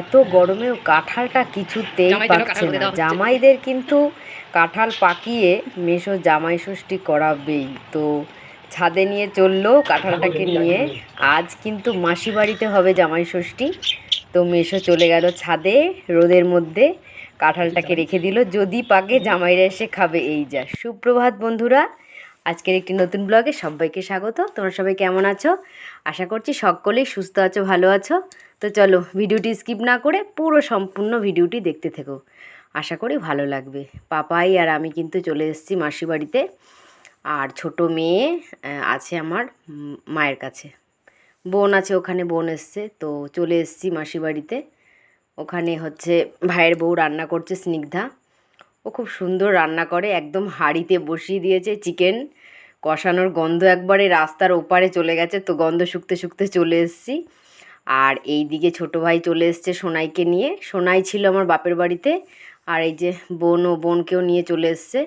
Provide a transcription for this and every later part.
এত গরমেও কাঁঠালটা কিছুতেই পাকছে না। জামাইদের কিন্তু কাঁঠাল পাকিয়ে মেসো জামাই ষষ্ঠী করাবেই। তো ছাদে নিয়ে চললো কাঁঠালটাকে নিয়ে। আজ কিন্তু মাসি বাড়িতে হবে জামাই ষষ্ঠী। তো মেসো চলে গেল ছাদে রোদের মধ্যে, কাঁঠালটাকে রেখে দিল, যদি পাকে জামাইরা এসে খাবে। এই যা। সুপ্রভাত বন্ধুরা, আজকের একটি নতুন ব্লগে সবাইকে স্বাগত। তোমরা সবাই কেমন আছো? আশা করছি সকলেই সুস্থ আছো, ভালো আছো। তো চলো ভিডিওটি স্কিপ না করে পুরো সম্পূর্ণ ভিডিওটি দেখতে থেকো, আশা করি ভালো লাগবে। পাপাই আর আমি কিন্তু চলে এসেছি মাসি বাড়িতে। আর ছোট মেয়ে আছে আমার মায়ের কাছে, বোন আছে ওখানে, বোন এসছে। তো চলে এসেছি মাসি বাড়িতে। ওখানে হচ্ছে ভাইয়ের বউ রান্না করছে, স্নিগ্ধা। ও খুব সুন্দর রান্না করে, একদম হাঁড়িতে বসিয়ে দিয়েছে চিকেন কষানোর গন্ধ একবারে রাস্তার ওপারে চলে গেছে। তো গন্ধ শুকতে শুকতে চলে এসেছি। আর এই দিকে ছোটো ভাই চলে এসছে সোনাইকে নিয়ে। সোনাই ছিল আমার বাপের বাড়িতে, আর এই যে বোনকেও নিয়ে চলে এসছে।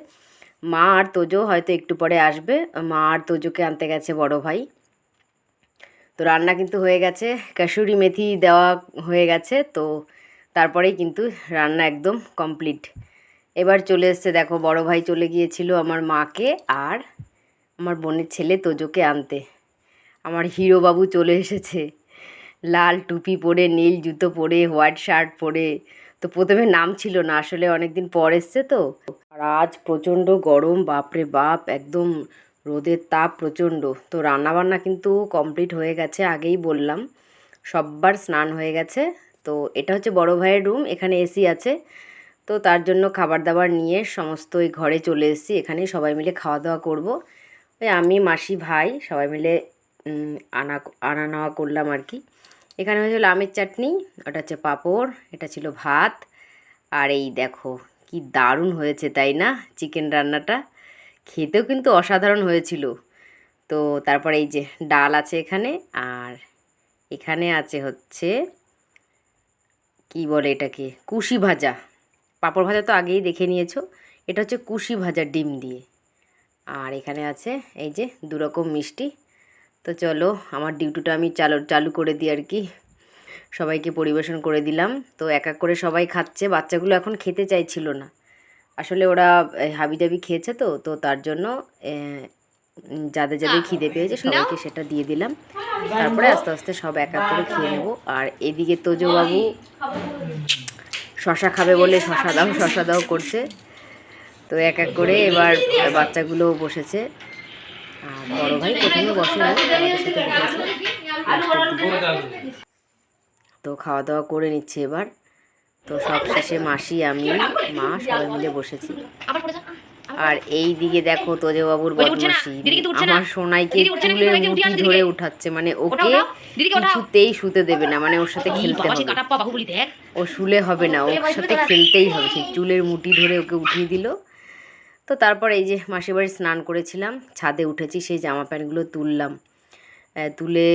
মা আর তোজো হয়তো একটু পরে আসবে, মা আর তোজোকে আনতে গেছে বড় ভাই। তো রান্না কিন্তু হয়ে গেছে, কাসুরি মেথি দেওয়া হয়ে গেছে। তো তারপরেই কিন্তু রান্না একদম কমপ্লিট। এবার চলে এসছে, দেখো বড় ভাই চলে গিয়েছিল আমার মাকে আর আমার বোনের ছেলে তোজোকে আনতে। আমার হিরো বাবু চলে এসেছে, লাল টুপি পরে, নীল জুতো পরে, হোয়াইট শার্ট পরে। তো প্রথমে নাম ছিল না, আসলে অনেক দিন পর এসছে তো। আর আজ প্রচণ্ড গরম, বাপরে বাপ, একদম রোদের তাপ প্রচণ্ড। তো রান্নাবান্না কিন্তু কমপ্লিট হয়ে গেছে, আগেই বললাম। সববার স্নান হয়ে গেছে। তো এটা হচ্ছে বড় ভাইয়ের রুম, এখানে এসি আছে। তো তার জন্য খাবার দাবার নিয়ে সমস্ত ওই ঘরে চলে এসেছি। এখানে সবাই মিলে খাওয়া দাওয়া করব। ওই আমি, মাসি, ভাই সবাই মিলে আনা নেওয়া করলাম আর কি। এখানে হয়েছিল আমের চাটনি, ওটা হচ্ছে পাঁপড়, এটা ছিল ভাত। আর এই দেখো কি দারুণ হয়েছে তাই না চিকেন রান্নাটা, খেতেও কিন্তু অসাধারণ হয়েছিল। তো তারপরে এই যে ডাল আছে এখানে, আর এখানে আছে হচ্ছে কি বলে এটাকে, কুশি ভাজা। পাঁপড় ভাজা তো আগেই দেখে নিয়েছো, এটা হচ্ছে কুশি ভাজা ডিম দিয়ে। আর এখানে আছে এই যে দুরকম মিষ্টি। তো চলো আমার ডিউটিটা আমি চালু করে দিই আর কি। সবাইকে পরিবেশন করে দিলাম। তো এক এক করে সবাই খাচ্ছে। বাচ্চাগুলো এখন খেতে চাইছিল না, আসলে ওরা হাবিজাবি খেয়েছে তো। তো তার জন্য যাদের যাদের খিদে পেয়েছে সবাইকে সেটা দিয়ে দিলাম। তারপরে আস্তে আস্তে সব এক এক করে খেয়ে নেবো। আর এদিকে তোজো বাবু শশা খাবে বলে শশা দাও করছে। তো এক এক করে এবার বাচ্চাগুলোও বসেছে। আর বড় ভাই প্রথমে বসেনি, আমাদের সাথে বসেছে। তো খাওয়া দাওয়া করে নিচ্ছে এবার। তো সব শেষে মাসি, আমি, মা সবাই মিলে বসেছি। আর এই দিকে দেখো তোজো বাবুর বদমাশি, আমার সোনাইকে চুলের মুঠি ধরে উঠাচ্ছে, মানে ওকে কিছুতেই শুতে দেবে না, মানে ওর সাথে খেলতে হবে। ও শুলে হবে না, ওর সাথে খেলতেই হবে। সেই চুলের মুঠি ধরে ওকে উঠিয়ে দিল। তো তারপর এই যে মাসির বাড়ি স্নান করেছিলাম, ছাদে উঠেছি, সেই জামা প্যান্টগুলো তুললাম। তুলে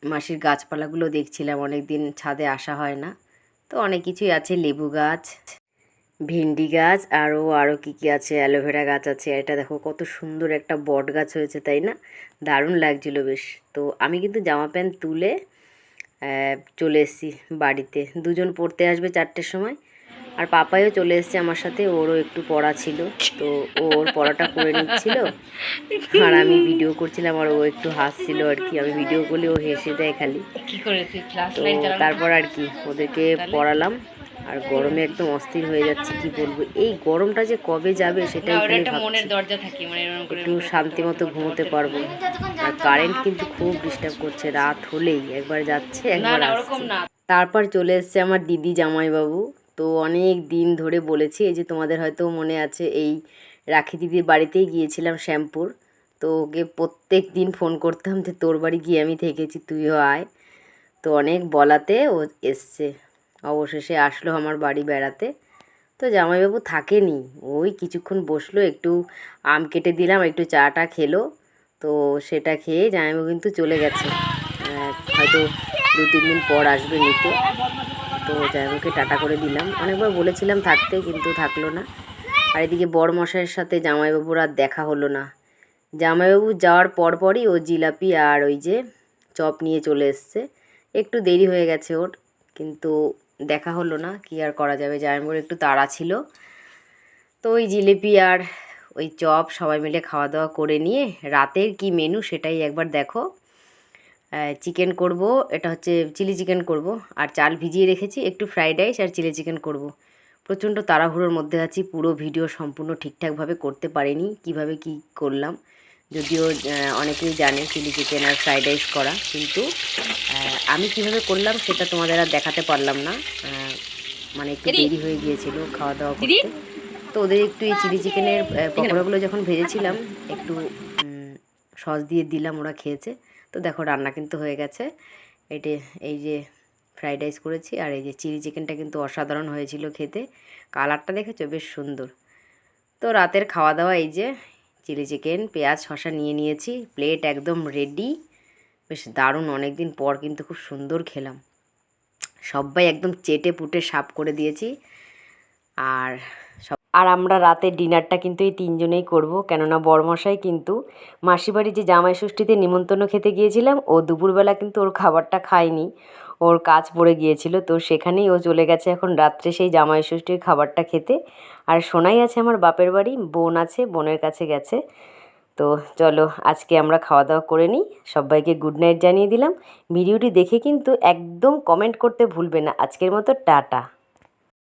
মাসির গাছপালাগুলো দেখছিলাম, অনেক দিন ছাদে আসা হয় না। তো অনেক কিছুই আছে, লেবু গাছ, ভেন্ডি গাছ, আরও কী কী আছে, অ্যালোভেরা গাছ আছে। এটা দেখো কত সুন্দর একটা বট গাছ হয়েছে তাই না, দারুণ লাগছিলো বেশ। তো আমি কিন্তু জামা প্যান্ট তুলে চলে এসেছি বাড়িতে। দুজন পড়তে আসবে 4টের সময়। আর পাপাইও চলে এসছে আমার সাথে, ওরও একটু পড়া ছিল। তো ওর পড়াটা করে নিচ্ছিল, আর আমি ভিডিও করছিলাম, আর ও একটু হাসছিল আর কি। আমি ভিডিও করলে ও হেসে দেয় খালি। তো তারপর আর কি ওদেরকে পড়ালাম। আর গরমে একদম অস্থির হয়ে যাচ্ছে, কি বলবো, এই গরমটা যে কবে যাবে সেটাই খালি ভাবছি। একটু শান্তি মতো ঘুমোতে পারবো। আর কারেন্ট কিন্তু খুব ডিস্টার্ব করছে, রাত হলেই একবার যাচ্ছে একবার আসছে। তারপর চলে এসছে আমার দিদি জামাইবাবু। তো অনেক দিন ধরে বলেছি, এই যে তোমাদের হয়তো মনে আছে, এই রাখি দিদির বাড়িতেই গিয়েছিলাম শ্যামপুর। তো ওকে প্রত্যেক দিন ফোন করতাম যে তোর বাড়ি গিয়ে আমি থেকেছি, তুইও আয়। তো অনেক বলাতে ও এসছে, অবশেষে আসলো আমার বাড়ি বেড়াতে। তো জামাইবাবু থাকেনি, ওই কিছুক্ষণ বসলো, একটু আম কেটে দিলাম, একটু চাটা খেলো। তো সেটা খেয়ে জামাইবাবু কিন্তু চলে গেছে, হয়তো 2-3 দিন পর আসবে নিতে। তো জামাইবাবুকে টাটা করে দিলাম, অনেকবার বলেছিলাম থাকতে, কিন্তু থাকলো না। আর এদিকে বড়মশাইয়ের সাথে জামাইবাবুর আর দেখা হলো না। জামাইবাবু যাওয়ার পরপরই ও জিলাপি আর ওই যে চপ নিয়ে চলে এসছে। একটু দেরি হয়ে গেছে ওর, কিন্তু দেখা হলো না, কি আর করা যাবে, জামাইবাবুর একটু তাড়া ছিল। তো ওই জিলিপি আর ওই চপ সবাই মিলে খাওয়া দাওয়া করে নিয়ে রাতের কি মেনু সেটাই একবার দেখো। চিকেন করব, এটা হচ্ছে চিলি চিকেন করব, আর চাল ভিজিয়ে রেখেছি, একটু ফ্রাইড রাইস আর চিলি চিকেন করব। প্রচণ্ড তাড়াহুড়োর মধ্যে আছি, পুরো ভিডিও সম্পূর্ণ ঠিকঠাকভাবে করতে পারিনি, কিভাবে কি করলাম। যদিও অনেকেই জানে চিলি চিকেন আর ফ্রাইড রাইস করা, কিন্তু আমি কিভাবে করলাম সেটা তোমাদের আর দেখাতে পারলাম না। মানে একটু দেরি হয়ে গিয়েছিল খাওয়া দাওয়া করতে। তো ওদের একটু এই চিলি চিকেনের পকোড়াগুলো যখন ভেজেছিলাম একটু সস দিয়ে দিলাম, ওরা খেয়েছে। তো দেখো রান্না কিন্তু হয়ে গেছে। এই যে ফ্রাইড রাইস করেছি, আর এই যে চিলি চিকেনটা কিন্তু অসাধারণ হয়েছিল খেতে, কালারটা দেখেছো বেশ সুন্দর। তো রাতের খাওয়া দাওয়া এই যে চিলি চিকেন, পেঁয়াজ শসা নিয়ে নিয়েছি, প্লেট একদম রেডি। বেশ দারুণ, অনেক দিন পর কিন্তু খুব সুন্দর খেলাম। সবাই একদম চেটে পুটে সাফ করে দিয়েছি। আর আমরা রাতের ডিনারটা কিন্তু এই তিনজনেই করব, কেননা বড়মশাই কিন্তু মাসিবাড়ি যে জামাই ষষ্ঠীতে নিমন্ত্রণ খেতে গিয়েছিলাম, ও দুপুরবেলা কিন্তু ওর খাবারটা খায়নি, ওর কাজ পড়ে গিয়েছিল। তো সেখানেই ও চলে গেছে এখন রাত্রে সেই জামাই ষষ্ঠীর খাবারটা খেতে। আর সোনাই আছে আমার বাপের বাড়ি, বোন আছে, বোনের কাছে গেছে। তো চলো আজকে আমরা খাওয়া দাওয়া করে নিই, সবাইকে গুড নাইট জানিয়ে দিলাম। ভিডিওটি দেখে কিন্তু একদম কমেন্ট করতে ভুলবে না। আজকের মতো টাটা।